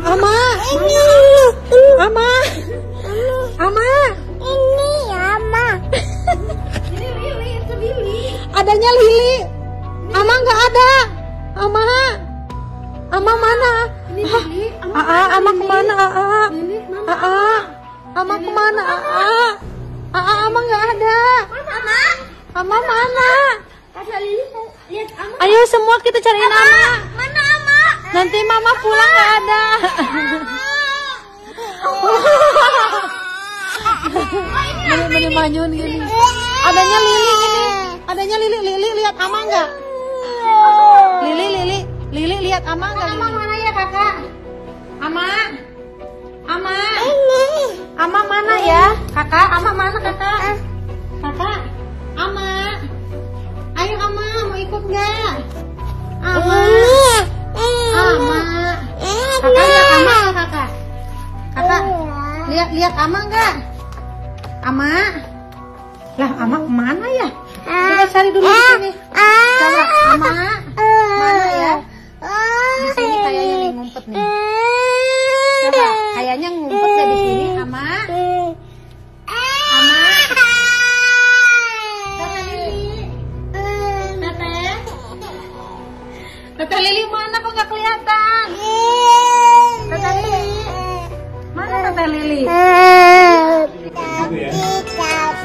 Ama. Ama. Ama. Ini Ama. Adanya Lili. Ama nggak ada. Ama. Ama mana? Ama kemana? Ama kemana? Ama nggak ada. Ama mana? Ayo semua kita cariin Ama. Mana Ama? Nanti mama pulang nggak ada. Ini manyun gini. Adanya Lili ini. Adanya Lili lihat Ama nggak? Lili lihat Ama nggak? Ama mana ya kakak? Ama mana ya? Kakak, Ama mana kakak? Kakak, Ama. Ayo Ama, mau ikut nggak? Ama. Kakak lihat Ama nggak kakak? Kakak, lihat Ama nggak? Ama. Lah, Ama kemana ya? Coba cari dulu di sini. Coba, Ama. Mana ya? Di sini kayaknya nih ngumpet nih. Coba, kayaknya ngumpet ya di sini, Ama. Ama. Kakak Lili. Teteh Lili mana kok nggak kelihatan? Teteh Lili. Mana Teteh Lili?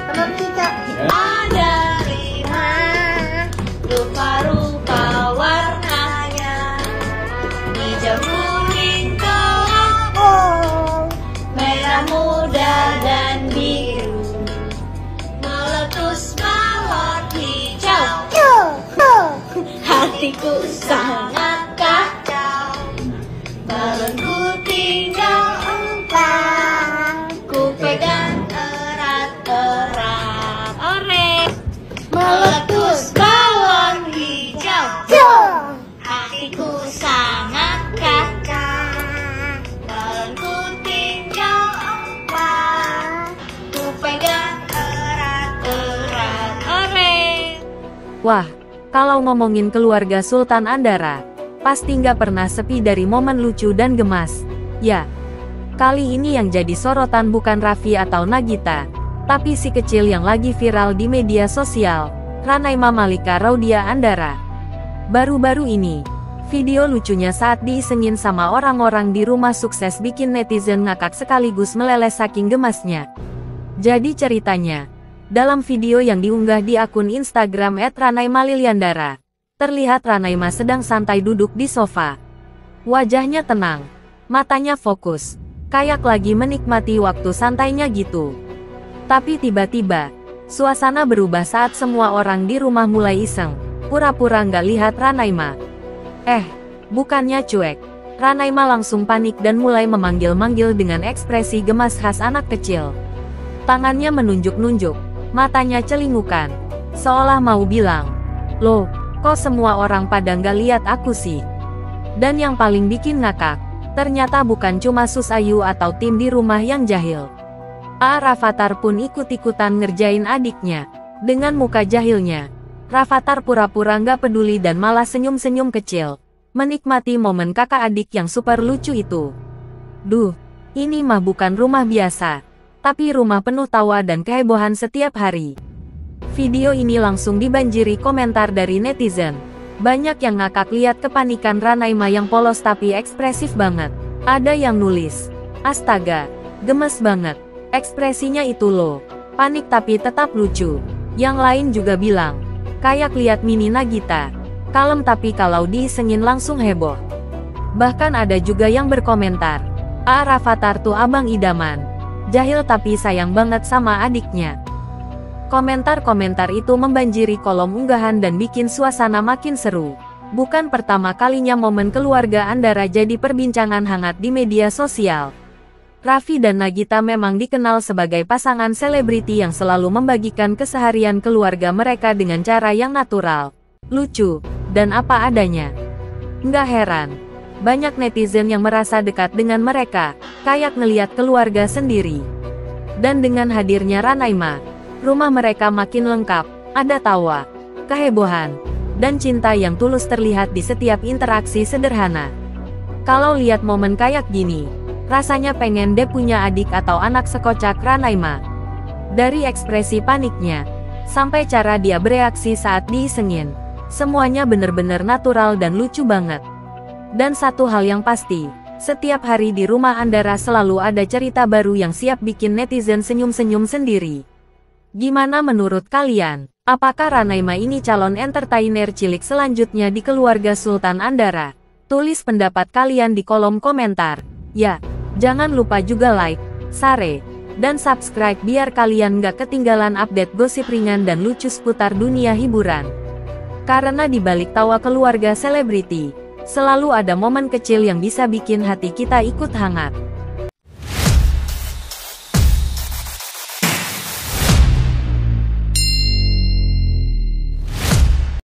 Telur cicak. Ada 5 rupa-rupa warnanya, hijau, kuning, kelabu, merah muda dan biru, meletus balon hijau. Hatiku sangat kacau, balonku tinggal 4, ku pegang erat-erat. Ore, meletus balon hijau, hatiku sangat kacau, balonku tinggal 4, ku pegang erat-erat. Ore. Wah, kalau ngomongin keluarga Sultan Andara, pasti nggak pernah sepi dari momen lucu dan gemas. Ya, kali ini yang jadi sorotan bukan Raffi atau Nagita, tapi si kecil yang lagi viral di media sosial, Ranaima Malika Raudia Andara. Baru-baru ini, video lucunya saat diisengin sama orang-orang di rumah sukses bikin netizen ngakak sekaligus meleleh saking gemasnya. Jadi ceritanya, dalam video yang diunggah di akun Instagram @ranaima_liliandara, terlihat Ranaima sedang santai duduk di sofa. Wajahnya tenang, matanya fokus, kayak lagi menikmati waktu santainya gitu. Tapi tiba-tiba, suasana berubah saat semua orang di rumah mulai iseng, pura-pura nggak lihat Ranaima. Bukannya cuek, Ranaima langsung panik dan mulai memanggil-manggil dengan ekspresi gemas khas anak kecil. Tangannya menunjuk-nunjuk, matanya celingukan, seolah mau bilang, "Loh, kok semua orang pada nggak lihat aku sih?" Dan yang paling bikin ngakak, ternyata bukan cuma Sus Ayu atau tim di rumah yang jahil. Rafathar pun ikut-ikutan ngerjain adiknya. Dengan muka jahilnya, Rafathar pura-pura nggak peduli dan malah senyum-senyum kecil, menikmati momen kakak adik yang super lucu itu. Duh, ini mah bukan rumah biasa, tapi rumah penuh tawa dan kehebohan setiap hari. Video ini langsung dibanjiri komentar dari netizen. Banyak yang ngakak lihat kepanikan Ranaima yang polos tapi ekspresif banget. Ada yang nulis, "Astaga, gemes banget. Ekspresinya itu loh. Panik tapi tetap lucu." Yang lain juga bilang, "Kayak lihat mini Nagita. Kalem tapi kalau diisengin langsung heboh." Bahkan ada juga yang berkomentar, Rafathar tuh abang idaman. Jahil tapi sayang banget sama adiknya." Komentar-komentar itu membanjiri kolom unggahan dan bikin suasana makin seru. Bukan pertama kalinya momen keluarga Andara jadi perbincangan hangat di media sosial. Raffi dan Nagita memang dikenal sebagai pasangan selebriti yang selalu membagikan keseharian keluarga mereka dengan cara yang natural, lucu, dan apa adanya. Nggak heran, banyak netizen yang merasa dekat dengan mereka, kayak ngeliat keluarga sendiri. Dan dengan hadirnya Ranaima, rumah mereka makin lengkap, ada tawa, kehebohan, dan cinta yang tulus terlihat di setiap interaksi sederhana. Kalau lihat momen kayak gini, rasanya pengen deh punya adik atau anak sekocak Ranaima. Dari ekspresi paniknya, sampai cara dia bereaksi saat diisengin, semuanya bener-bener natural dan lucu banget. Dan satu hal yang pasti, setiap hari di rumah Andara selalu ada cerita baru yang siap bikin netizen senyum-senyum sendiri. Gimana menurut kalian? Apakah Ranaima ini calon entertainer cilik selanjutnya di keluarga Sultan Andara? Tulis pendapat kalian di kolom komentar. Ya, jangan lupa juga like, share, dan subscribe biar kalian gak ketinggalan update gosip ringan dan lucu seputar dunia hiburan. Karena di balik tawa keluarga selebriti, selalu ada momen kecil yang bisa bikin hati kita ikut hangat.